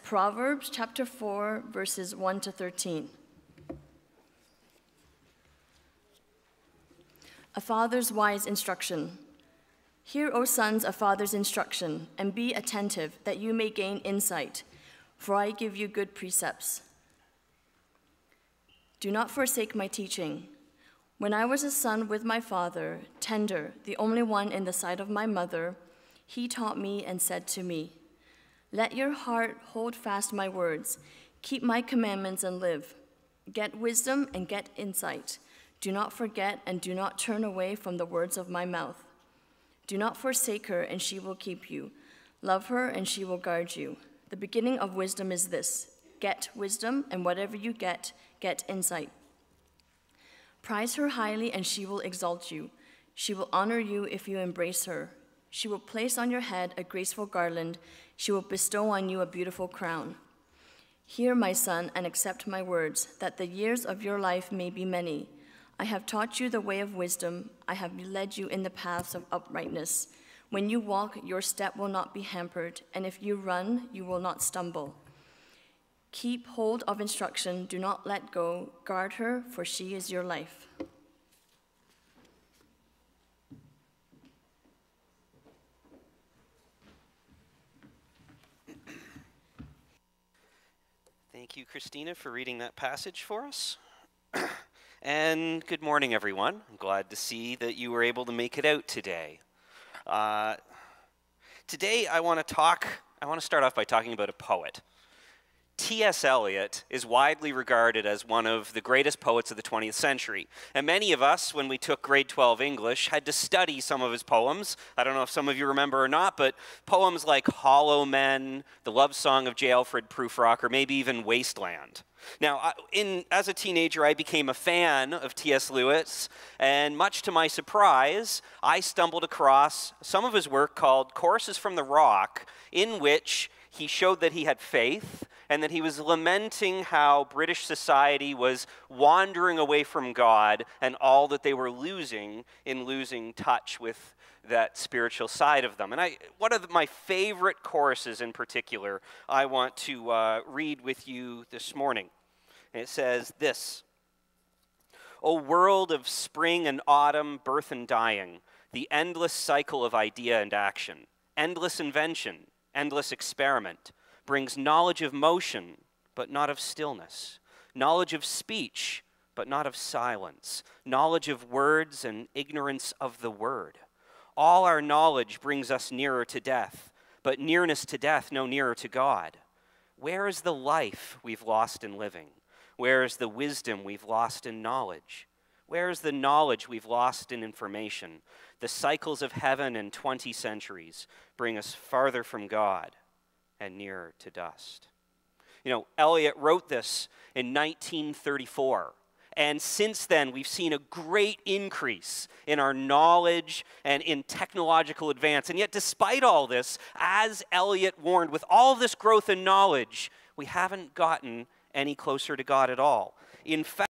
Proverbs chapter 4, verses 1 to 13. A father's wise instruction. Hear, O sons, a father's instruction, and be attentive, that you may gain insight, for I give you good precepts. Do not forsake my teaching. When I was a son with my father, tender, the only one in the sight of my mother, he taught me and said to me, let your heart hold fast my words, keep my commandments and live. Get wisdom and get insight. Do not forget and do not turn away from the words of my mouth. Do not forsake her, and she will keep you. Love her, and she will guard you. The beginning of wisdom is this: get wisdom, and whatever you get insight. Prize her highly, and she will exalt you. She will honor you if you embrace her. She will place on your head a graceful garland. She will bestow on you a beautiful crown. Hear, my son, and accept my words, that the years of your life may be many. I have taught you the way of wisdom. I have led you in the paths of uprightness. When you walk, your step will not be hampered, and if you run, you will not stumble. Keep hold of instruction. Do not let go. Guard her, for she is your life. Thank you, Christina, for reading that passage for us. And good morning, everyone. I'm glad to see that you were able to make it out today. Today, I want to start off by talking about a poet. T.S. Eliot is widely regarded as one of the greatest poets of the 20th century. And many of us, when we took grade 12 English, had to study some of his poems. I don't know if some of you remember or not, but poems like Hollow Men, The Love Song of J. Alfred Prufrock, or maybe even Wasteland. Now, as a teenager, I became a fan of T.S. Eliot, and much to my surprise, I stumbled across some of his work called Choruses from the Rock, in which he showed that he had faith, and that he was lamenting how British society was wandering away from God and all that they were losing in losing touch with that spiritual side of them. And one of my favorite choruses in particular, I want to read with you this morning. And it says this: O world of spring and autumn, birth and dying, the endless cycle of idea and action, endless invention, endless experiment, brings knowledge of motion, but not of stillness, knowledge of speech, but not of silence, knowledge of words and ignorance of the word. All our knowledge brings us nearer to death, but nearness to death no nearer to God. Where is the life we've lost in living? Where is the wisdom we've lost in knowledge? Where is the knowledge we've lost in information? The cycles of heaven in 20 centuries bring us farther from God and nearer to dust. You know, Eliot wrote this in 1934. And since then, we've seen a great increase in our knowledge and in technological advance. And yet, despite all this, as Eliot warned, with all this growth in knowledge, we haven't gotten any closer to God at all. In fact,